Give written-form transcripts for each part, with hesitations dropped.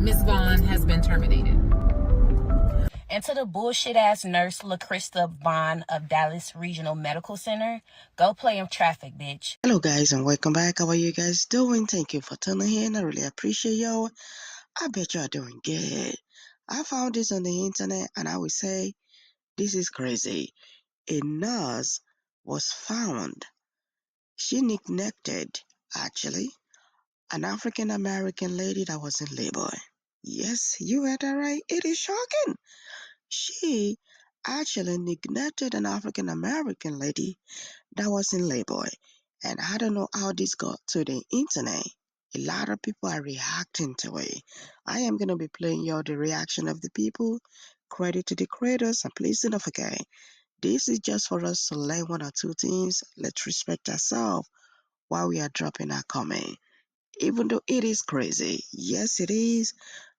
Ms. Vaughn has been terminated. And to the bullshit-ass nurse LaCrista Vaughn of Dallas Regional Medical Center, go play in traffic, bitch. Hello guys and welcome back. How are you guys doing? Thank you for tuning in. I really appreciate y'all. I bet y'all doing good. I found this on the internet and I would say this is crazy. A nurse was found. She neglected, actually, an African American lady that was in labor. Yes, you heard that right. It is shocking. She actually neglected an African American lady that was in labor. And I don't know how this got to the internet. A lot of people are reacting to it. I am going to be playing you the reaction of the people. Credit to the creators, and please don't forget, this is just for us to learn one or two things. Let's respect ourselves while we are dropping our comment. Even though it is crazy, yes it is,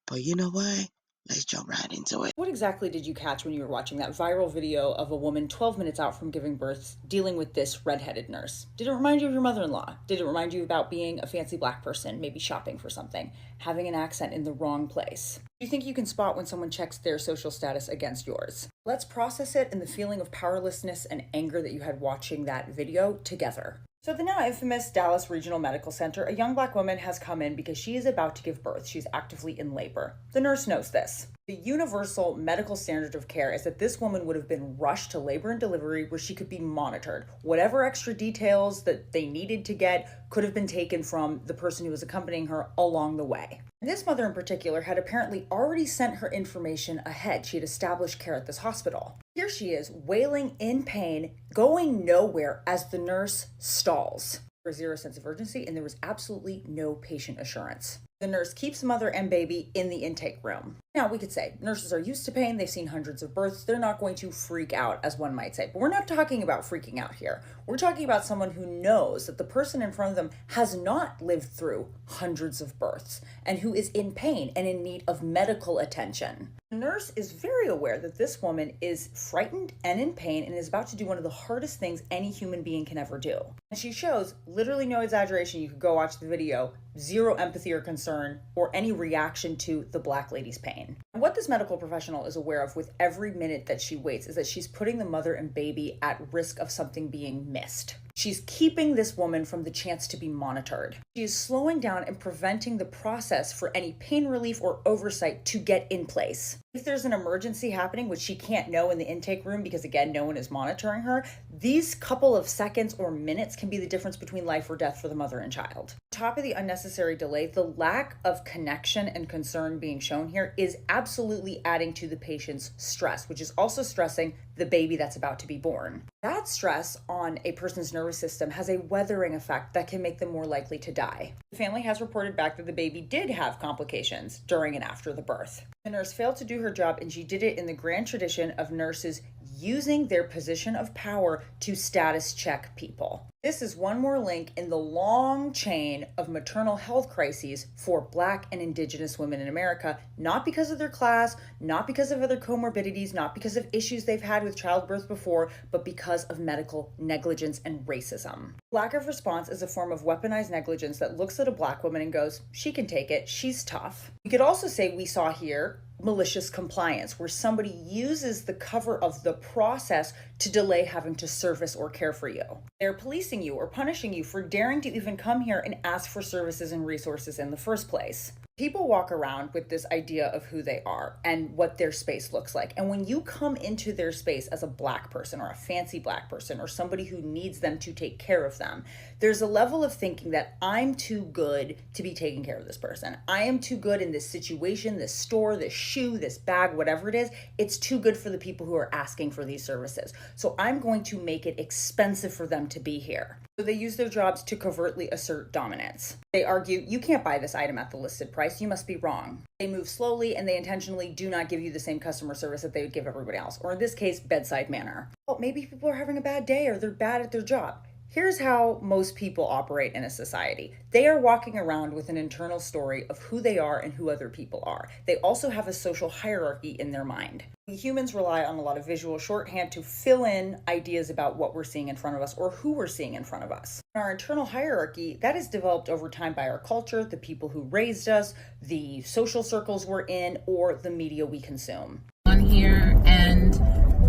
but you know what? Let's jump right into it. What exactly did you catch when you were watching that viral video of a woman 12 minutes out from giving birth dealing with this redheaded nurse? Did it remind you of your mother-in-law? Did it remind you about being a fancy black person, maybe shopping for something, having an accent in the wrong place? Do you think you can spot when someone checks their social status against yours? Let's process it and the feeling of powerlessness and anger that you had watching that video together. So the now infamous Dallas Regional Medical Center, a young black woman has come in because she is about to give birth. She's actively in labor. The nurse knows this. The universal medical standard of care is that this woman would have been rushed to labor and delivery where she could be monitored. Whatever extra details that they needed to get could have been taken from the person who was accompanying her along the way. And this mother in particular had apparently already sent her information ahead. She had established care at this hospital. Here she is, wailing in pain, going nowhere as the nurse stalls. There was zero sense of urgency, and there was absolutely no patient assurance. The nurse keeps mother and baby in the intake room. Now, we could say nurses are used to pain. They've seen hundreds of births. They're not going to freak out, as one might say. But we're not talking about freaking out here. We're talking about someone who knows that the person in front of them has not lived through hundreds of births and who is in pain and in need of medical attention. The nurse is very aware that this woman is frightened and in pain and is about to do one of the hardest things any human being can ever do. And she shows, literally no exaggeration, you could go watch the video, zero empathy or concern or any reaction to the black lady's pain. And what this medical professional is aware of with every minute that she waits is that she's putting the mother and baby at risk of something being missed. She's keeping this woman from the chance to be monitored. She is slowing down and preventing the process for any pain relief or oversight to get in place. If there's an emergency happening, which she can't know in the intake room because, again, no one is monitoring her, these couple of seconds or minutes can be the difference between life or death for the mother and child. On top of the unnecessary delay, the lack of connection and concern being shown here is absolutely adding to the patient's stress, which is also stressing the baby that's about to be born. That stress on a person's nervous system has a weathering effect that can make them more likely to die. The family has reported back that the baby did have complications during and after the birth. The nurse failed to do her job, and she did it in the grand tradition of nurses using their position of power to status check people. This is one more link in the long chain of maternal health crises for Black and Indigenous women in America, not because of their class, not because of other comorbidities, not because of issues they've had with childbirth before, but because of medical negligence and racism. Lack of response is a form of weaponized negligence that looks at a Black woman and goes, she can take it, she's tough. We could also say we saw here malicious compliance, where somebody uses the cover of the process to delay having to service or care for you. They're policing you or punishing you for daring to even come here and ask for services and resources in the first place. People walk around with this idea of who they are and what their space looks like. And when you come into their space as a Black person or a fancy Black person or somebody who needs them to take care of them, there's a level of thinking that I'm too good to be taking care of this person. I am too good in this situation, this store, this shoe, this bag, whatever it is. It's too good for the people who are asking for these services. So I'm going to make it expensive for them to be here. So they use their jobs to covertly assert dominance. They argue, you can't buy this item at the listed price, you must be wrong. They move slowly and they intentionally do not give you the same customer service that they would give everybody else, or in this case, bedside manner. Well, maybe people are having a bad day or they're bad at their job. Here's how most people operate in a society. They are walking around with an internal story of who they are and who other people are. They also have a social hierarchy in their mind. We humans rely on a lot of visual shorthand to fill in ideas about what we're seeing in front of us or who we're seeing in front of us. Our internal hierarchy, that is developed over time by our culture, the people who raised us, the social circles we're in, or the media we consume. On here and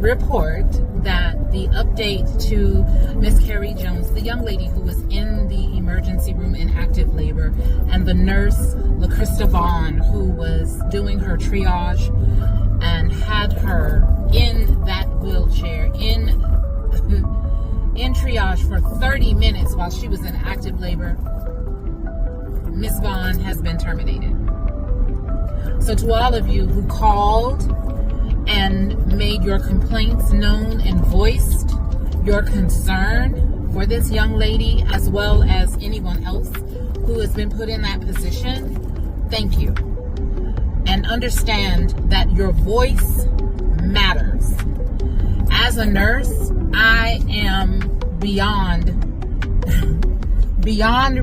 report that the update to Miss Carrie Jones, the young lady who was in the emergency room in active labor, and the nurse LaCrista Vaughn, who was doing her triage and had her in that wheelchair in triage for 30 minutes while she was in active labor. Miss Vaughn has been terminated. So to all of you who called and made your complaints known and voiced your concern for this young lady, as well as anyone else who has been put in that position, thank you. And understand that your voice matters. As a nurse, I am beyond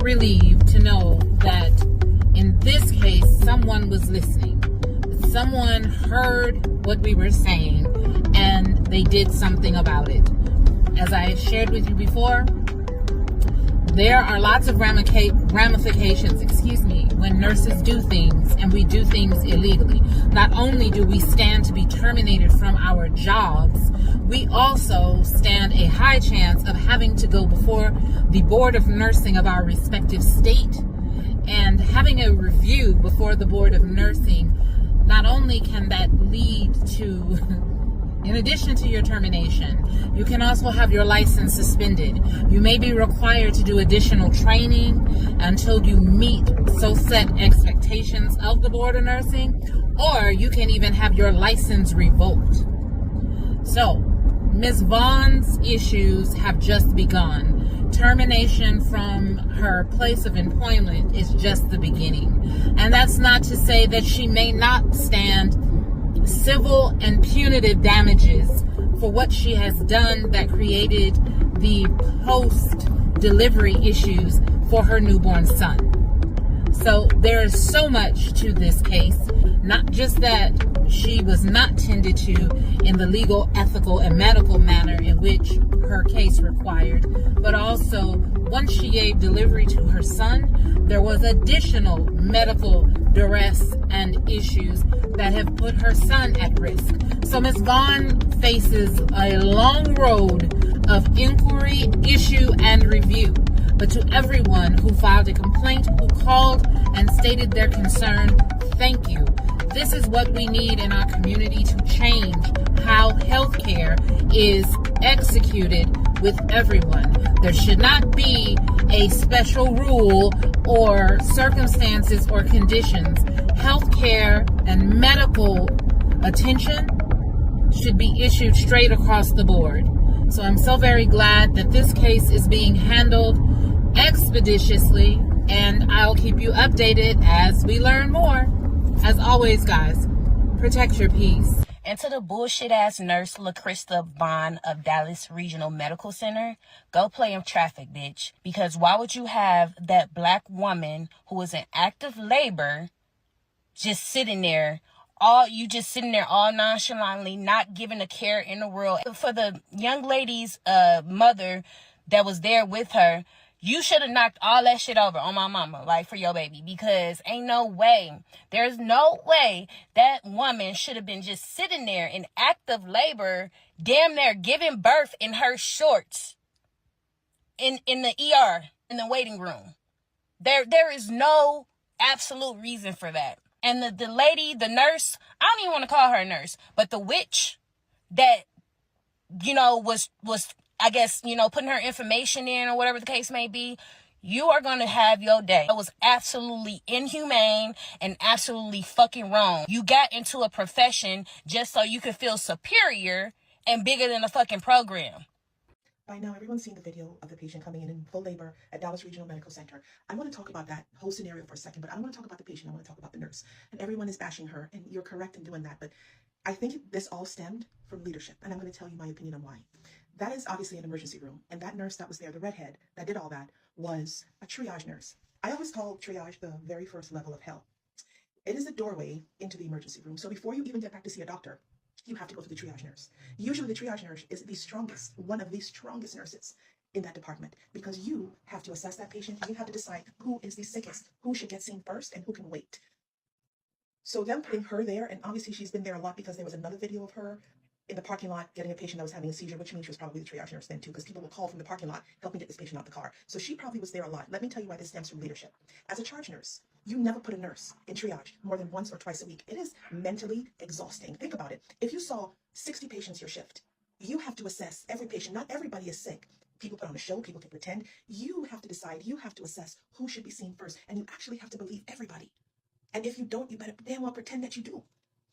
relieved to know that in this case, someone was listening. Someone heard what we were saying and they did something about it. As I shared with you before, there are lots of ramifications, when nurses do things and we do things illegally. Not only do we stand to be terminated from our jobs, we also stand a high chance of having to go before the board of nursing of our respective state and having a review before the board of nursing. Not only can that lead to, in addition to your termination, you can also have your license suspended. You may be required to do additional training until you meet so set expectations of the board of nursing, or you can even have your license revoked. So, Ms. Vaughn's issues have just begun. Termination from her place of employment is just the beginning. And that's not to say that she may not stand civil and punitive damages for what she has done that created the post-delivery issues for her newborn son. So there is so much to this case, not just that she was not tended to in the legal, ethical, and medical manner in which her case required, but also once she gave delivery to her son, there was additional medical duress and issues that have put her son at risk. So Ms. Vaughn faces a long road of inquiry, issue, and review. But to everyone who filed a complaint, who called and stated their concern, thank you. This is what we need in our community to change how healthcare is executed with everyone. There should not be a special rule or circumstances or conditions. Healthcare and medical attention should be issued straight across the board. So I'm so very glad that this case is being handled expeditiously, and I'll keep you updated as we learn more. As always, guys, protect your peace. And to the bullshit ass nurse LaCrista Vaughn of Dallas Regional Medical Center, go play in traffic, bitch. Because why would you have that black woman who was in active labor just sitting there all nonchalantly, not giving a care in the world? For the young lady's mother that was there with her, you should have knocked all that shit over on my mama, like, for your baby, because ain't no way, there's no way that woman should have been just sitting there in active labor, damn near giving birth in her shorts in the ER, in the waiting room. There is no absolute reason for that. And the lady, the nurse, I don't even want to call her a nurse, but the witch that, was I guess, putting her information in or whatever the case may be, you are going to have your day. It was absolutely inhumane and absolutely fucking wrong. You got into a profession just so you could feel superior and bigger than the fucking program. By now, everyone's seen the video of the patient coming in full labor at Dallas Regional Medical Center. I want to talk about that whole scenario for a second, but I don't want to talk about the patient. I want to talk about the nurse. And everyone is bashing her, and you're correct in doing that. But I think this all stemmed from leadership, and I'm going to tell you my opinion on why. That is obviously an emergency room. And that nurse that was there, the redhead that did all that, was a triage nurse. I always call triage the very first level of hell. It is the doorway into the emergency room. So before you even get back to see a doctor, you have to go through the triage nurse. Usually the triage nurse is the strongest, one of the strongest nurses in that department, because you have to assess that patient and you have to decide who is the sickest, who should get seen first and who can wait. So them putting her there, and obviously she's been there a lot because there was another video of her in the parking lot getting a patient that was having a seizure, which means she was probably the triage nurse then too, because people will call from the parking lot, help me get this patient out the car. So she probably was there a lot. Let me tell you why this stems from leadership. As a charge nurse, you never put a nurse in triage more than once or twice a week. It is mentally exhausting. Think about it. If you saw 60 patients your shift, you have to assess every patient. Not everybody is sick. People put on a show, people can pretend. You have to decide, you have to assess who should be seen first, and you actually have to believe everybody. And if you don't, you better damn well pretend that you do.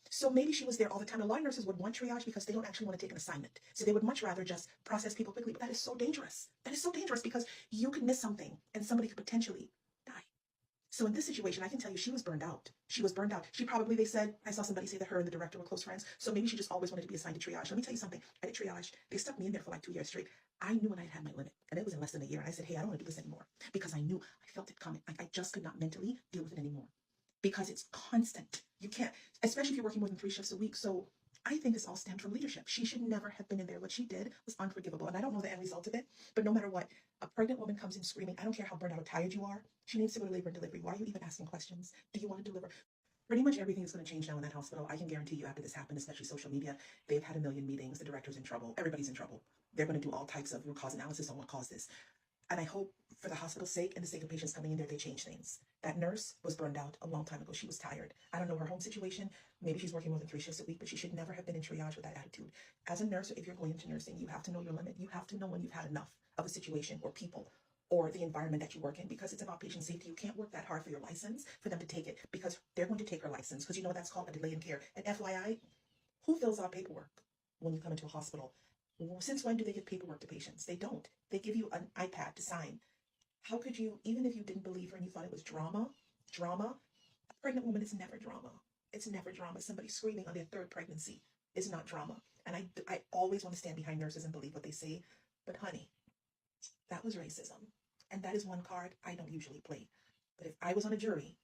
So maybe she was there all the time. A lot of nurses would want triage because they don't actually want to take an assignment. So they would much rather just process people quickly. But that is so dangerous. That is so dangerous because you could miss something and somebody could potentially die. So in this situation, I can tell you she was burned out. She was burned out. She probably, they said, I saw somebody say that her and the director were close friends. So maybe she just always wanted to be assigned to triage. Let me tell you something. I did triage. They stuck me in there for like 2 years straight. I knew when I had my limit, and it was in less than a year. And I said, hey, I don't want to do this anymore, because I knew, I felt it coming. I just could not mentally deal with it anymore, because it's constant. You can't, especially if you're working more than 3 shifts a week. So I think this all stemmed from leadership. She should never have been in there. What she did was unforgivable. And I don't know the end result of it, but no matter what, a pregnant woman comes in screaming, I don't care how burned out or tired you are. She needs to go to labor and delivery. Why are you even asking questions? Do you want to deliver? Pretty much everything is going to change now in that hospital. I can guarantee you after this happened, especially social media, they've had a million meetings. The director's in trouble. Everybody's in trouble. They're going to do all types of root cause analysis on what caused this. And I hope for the hospital's sake and the sake of patients coming in there, they change things. That nurse was burned out a long time ago. She was tired. I don't know her home situation. Maybe she's working more than 3 shifts a week, but she should never have been in triage with that attitude. As a nurse, or if you're going into nursing, you have to know your limit. You have to know when you've had enough of a situation or people or the environment that you work in, because it's about patient safety. You can't work that hard for your license for them to take it, because they're going to take her license, because you know that's called a delay in care. And FYI, who fills out paperwork when you come into a hospital? Since when do they give paperwork to patients? They don't. They give you an iPad to sign. How could you, even if you didn't believe her and you thought it was drama, a pregnant woman is never drama. It's never drama. Somebody screaming on their 3rd pregnancy is not drama. And I always want to stand behind nurses and believe what they say. But honey, that was racism. And that is one card I don't usually play. But if I was on a jury,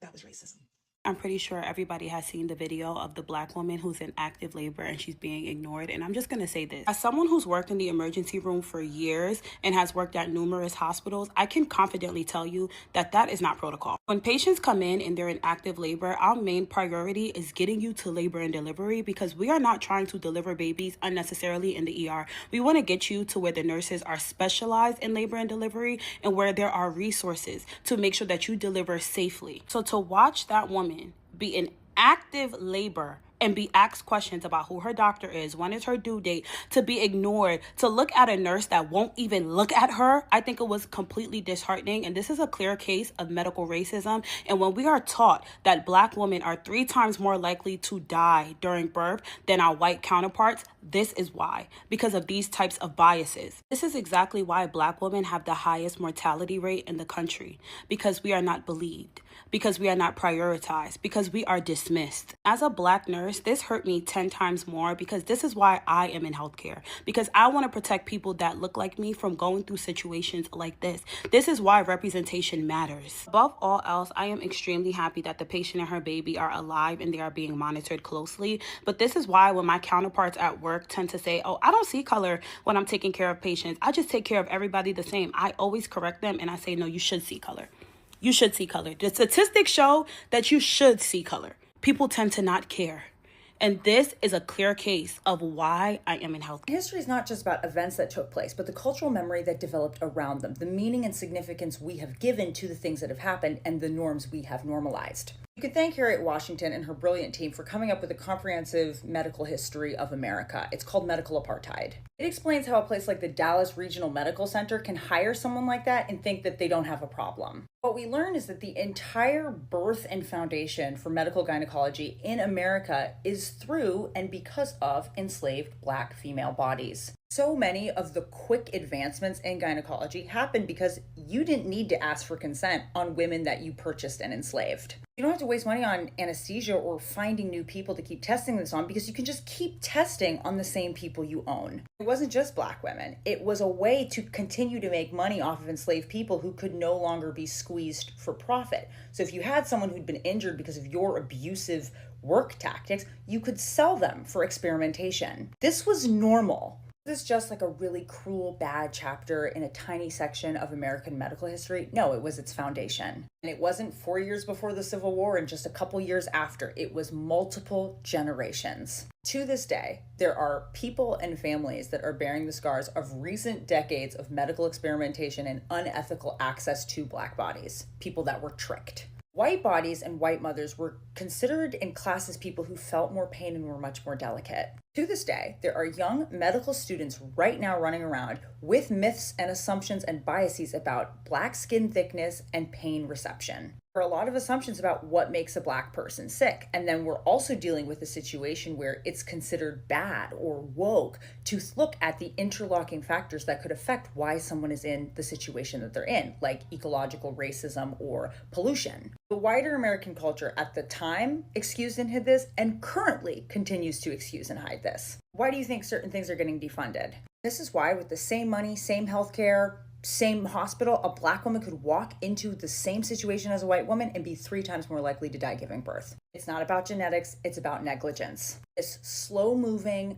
that was racism. I'm pretty sure everybody has seen the video of the Black woman who's in active labor and she's being ignored. And I'm just going to say this. As someone who's worked in the emergency room for years and has worked at numerous hospitals, I can confidently tell you that that is not protocol. When patients come in and they're in active labor, our main priority is getting you to labor and delivery, because we are not trying to deliver babies unnecessarily in the ER. We want to get you to where the nurses are specialized in labor and delivery and where there are resources to make sure that you deliver safely. So to watch that woman be in active labor and be asked questions about who her doctor is, when is her due date, to be ignored, to look at a nurse that won't even look at her, I think it was completely disheartening. And this is a clear case of medical racism. And when we are taught that Black women are 3 times more likely to die during birth than our white counterparts, this is why, because of these types of biases. This is exactly why Black women have the highest mortality rate in the country, because we are not believed, because we are not prioritized, because we are dismissed. As a Black nurse, this hurt me 10 times more, because this is why I am in healthcare, because I want to protect people that look like me from going through situations like this. This is why representation matters. Above all else, I am extremely happy that the patient and her baby are alive and they are being monitored closely. But this is why when my counterparts at work tend to say, oh, I don't see color when I'm taking care of patients, I just take care of everybody the same, I always correct them and I say, no, you should see color. You should see color. The statistics show that you should see color. People tend to not care. And this is a clear case of why I am in healthcare. History is not just about events that took place, but the cultural memory that developed around them, the meaning and significance we have given to the things that have happened, and the norms we have normalized. You could thank Harriet Washington and her brilliant team for coming up with a comprehensive medical history of America. It's called Medical Apartheid. It explains how a place like the Dallas Regional Medical Center can hire someone like that and think that they don't have a problem. What we learn is that the entire birth and foundation for medical gynecology in America is through and because of enslaved Black female bodies. So many of the quick advancements in gynecology happened because you didn't need to ask for consent on women that you purchased and enslaved. You don't have to waste money on anesthesia or finding new people to keep testing this on, because you can just keep testing on the same people you own. It wasn't just Black women. It was a way to continue to make money off of enslaved people who could no longer be squeezed for profit. So if you had someone who'd been injured because of your abusive work tactics, you could sell them for experimentation. This was normal. This is just like a really cruel, bad chapter in a tiny section of American medical history. No, it was its foundation. And it wasn't 4 years before the Civil War and just a couple years after. It was multiple generations. To this day, there are people and families that are bearing the scars of recent decades of medical experimentation and unethical access to Black bodies. People that were tricked. White bodies and white mothers were considered in class as people who felt more pain and were much more delicate. To this day, there are young medical students right now running around with myths and assumptions and biases about Black skin thickness and pain reception. There are a lot of assumptions about what makes a Black person sick. And then we're also dealing with a situation where it's considered bad or woke to look at the interlocking factors that could affect why someone is in the situation that they're in, like ecological racism or pollution. The wider American culture at the time excused and hid this, and currently continues to excuse and hide this. Why do you think certain things are getting defunded? This is why, with the same money, same healthcare, same hospital, a Black woman could walk into the same situation as a white woman and be 3 times more likely to die giving birth. It's not about genetics, it's about negligence. This slow-moving,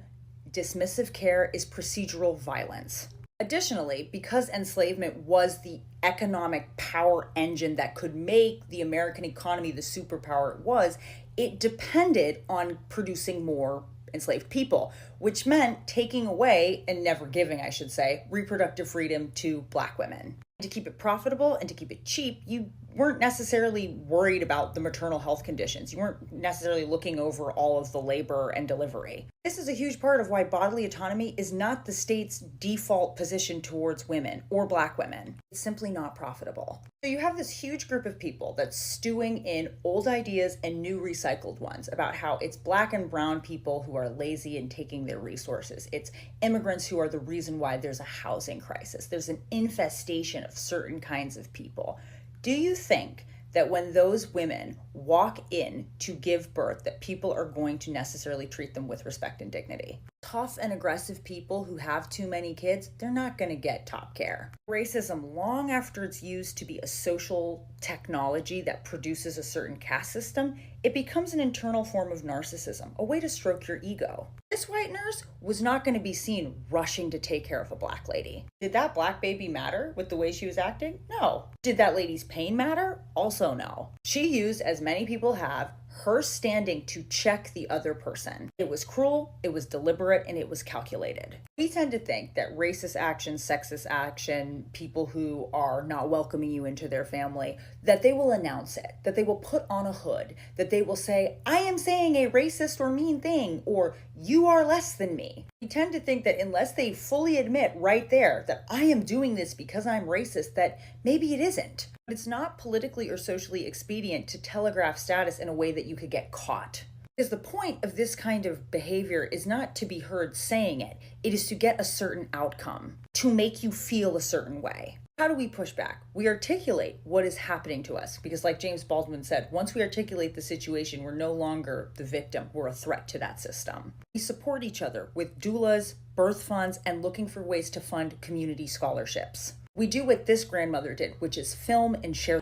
dismissive care is procedural violence. Additionally, because enslavement was the economic power engine that could make the American economy the superpower it was, it depended on producing more enslaved people, which meant taking away, and never giving, I should say, reproductive freedom to Black women. To keep it profitable and to keep it cheap, you weren't necessarily worried about the maternal health conditions. You weren't necessarily looking over all of the labor and delivery. This is a huge part of why bodily autonomy is not the state's default position towards women or Black women. It's simply not profitable. So you have this huge group of people that's stewing in old ideas and new recycled ones about how it's Black and brown people who are lazy and taking their resources. It's immigrants who are the reason why there's a housing crisis. There's an infestation of certain kinds of people. Do you think that when those women walk in to give birth, that people are going to necessarily treat them with respect and dignity? Tough and aggressive people who have too many kids, they're not going to get top care. Racism, long after it's used to be a social technology that produces a certain caste system, it becomes an internal form of narcissism, a way to stroke your ego. This white nurse was not going to be seen rushing to take care of a Black lady. Did that Black baby matter with the way she was acting? No. Did that lady's pain matter? Also no. She used, as many people have, her standing to check the other person. It was cruel, it was deliberate, and it was calculated. We tend to think that racist action, sexist action, people who are not welcoming you into their family, that they will announce it, that they will put on a hood, that they will say, I am saying a racist or mean thing, or you are less than me. We tend to think that unless they fully admit right there that I am doing this because I'm racist, that maybe it isn't. But it's not politically or socially expedient to telegraph status in a way that you could get caught. Because the point of this kind of behavior is not to be heard saying it. It is to get a certain outcome, to make you feel a certain way. How do we push back? We articulate what is happening to us. Because like James Baldwin said, once we articulate the situation, we're no longer the victim. We're a threat to that system. We support each other with doulas, birth funds, and looking for ways to fund community scholarships. We do what this grandmother did, which is film and share.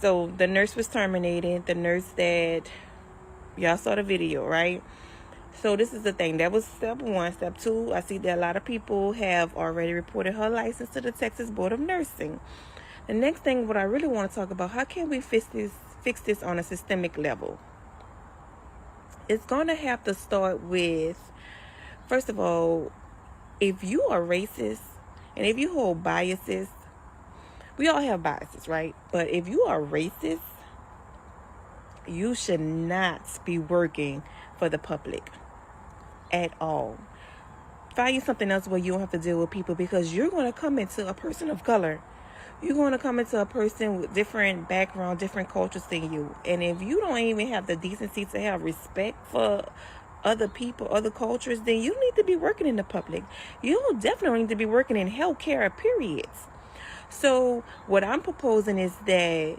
So the nurse was terminated. The nurse that, y'all saw the video, right? So this is the thing. That was step 1. Step 2, I see that a lot of people have already reported her license to the Texas Board of Nursing. The next thing, what I really want to talk about, how can we fix this on a systemic level? It's going to have to start with, first of all, if you are racist and if you hold biases, we all have biases, right? But if you are racist, you should not be working for the public at all. Find something else where you don't have to deal with people, because you're going to come into a person of color. You're going to come into a person with different background, different cultures than you. And if you don't even have the decency to have respect for other people, other cultures, then you need to be working in the public. You definitely need to be working in healthcare, periods. So what I'm proposing is that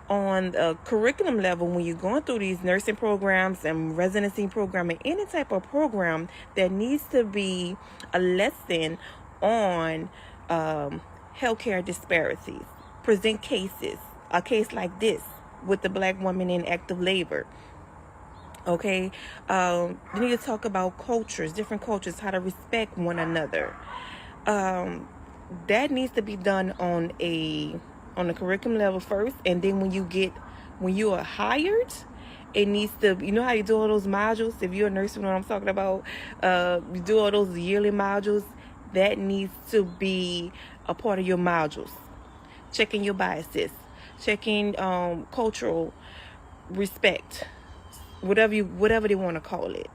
on the curriculum level, when you're going through these nursing programs and residency program and any type of program, there needs to be a lesson on healthcare disparities. Present cases, a case like this with the black woman in active labor. Okay, you need to talk about cultures, different cultures, how to respect one another. That needs to be done on the curriculum level first, and then when you are hired, it needs to, you know how you do all those modules. If you're a nurse, you know what I'm talking about. You do all those yearly modules. That needs to be a part of your modules. Checking your biases, checking cultural respect, whatever they want to call it.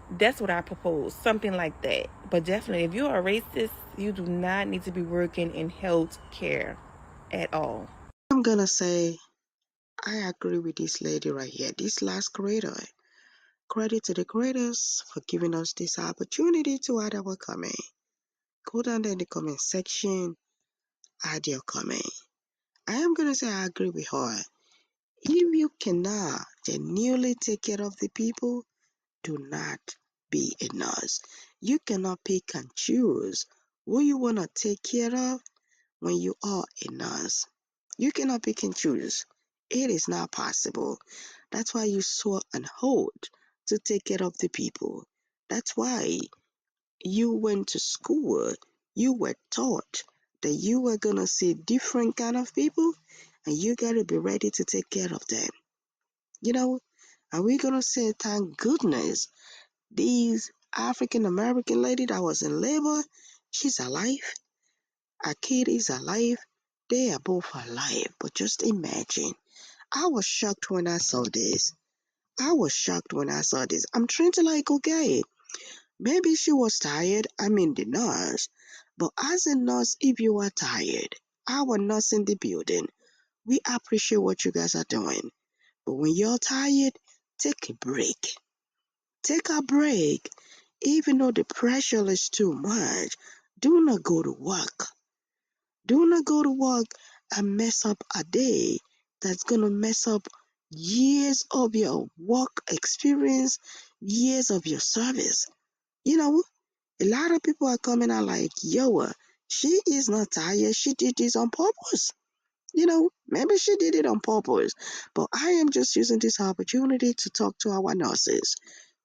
That's what I propose, something like that. But definitely, if you're a racist, you do not need to be working in health care at all. I'm gonna say I agree with this lady right here, this last creator. Credit to the creators for giving us this opportunity to add our comment. Go down there in the comment section, add your comment. I am gonna say I agree with her. If you cannot genuinely take care of the people, do not be a nurse. You cannot pick and choose who you wanna take care of when you are a nurse. You cannot pick and choose. It is not possible. That's why you swore an oath to take care of the people. That's why you went to school. You were taught that you were gonna see different kind of people, and you gotta be ready to take care of them. You know, and we're gonna say thank goodness this African American lady that was in labor, she's alive. Her kid is alive. They are both alive. But just imagine. I was shocked when I saw this. I'm trying to like, okay, maybe she was tired. I mean, the nurse. But as a nurse, if you are tired, our nurse in the building, we appreciate what you guys are doing. But when you're tired, take a break. Take a break. Even though the pressure is too much, do not go to work. Do not go to work and mess up a day that's going to mess up years of your work experience, years of your service. You know, a lot of people are coming out like, yo, she is not tired. She did this on purpose. You know, maybe she did it on purpose. But I am just using this opportunity to talk to our nurses.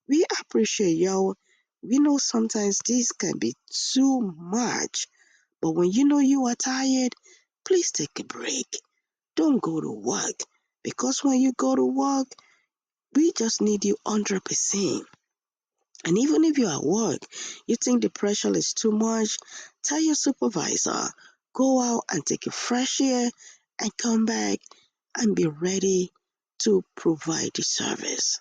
We appreciate y'all. We know sometimes this can be too much, but when you know you are tired, please take a break. Don't go to work, because when you go to work, we just need you 100%. And even if you're at work, you think the pressure is too much, tell your supervisor, go out and take a fresh air and come back and be ready to provide the service.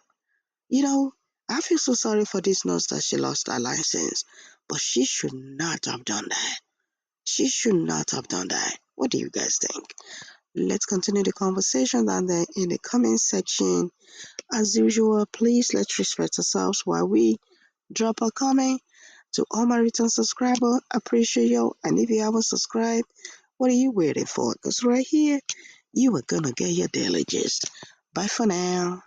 You know, I feel so sorry for this nurse that she lost her license, but she should not have done that. She should not have done that. What do you guys think? Let's continue the conversation down there in the comment section. As usual, please let's respect ourselves while we drop a comment. To all my return subscribers, appreciate you. And if you haven't subscribed, what are you waiting for? Because right here, you are gonna get your daily gist. Bye for now.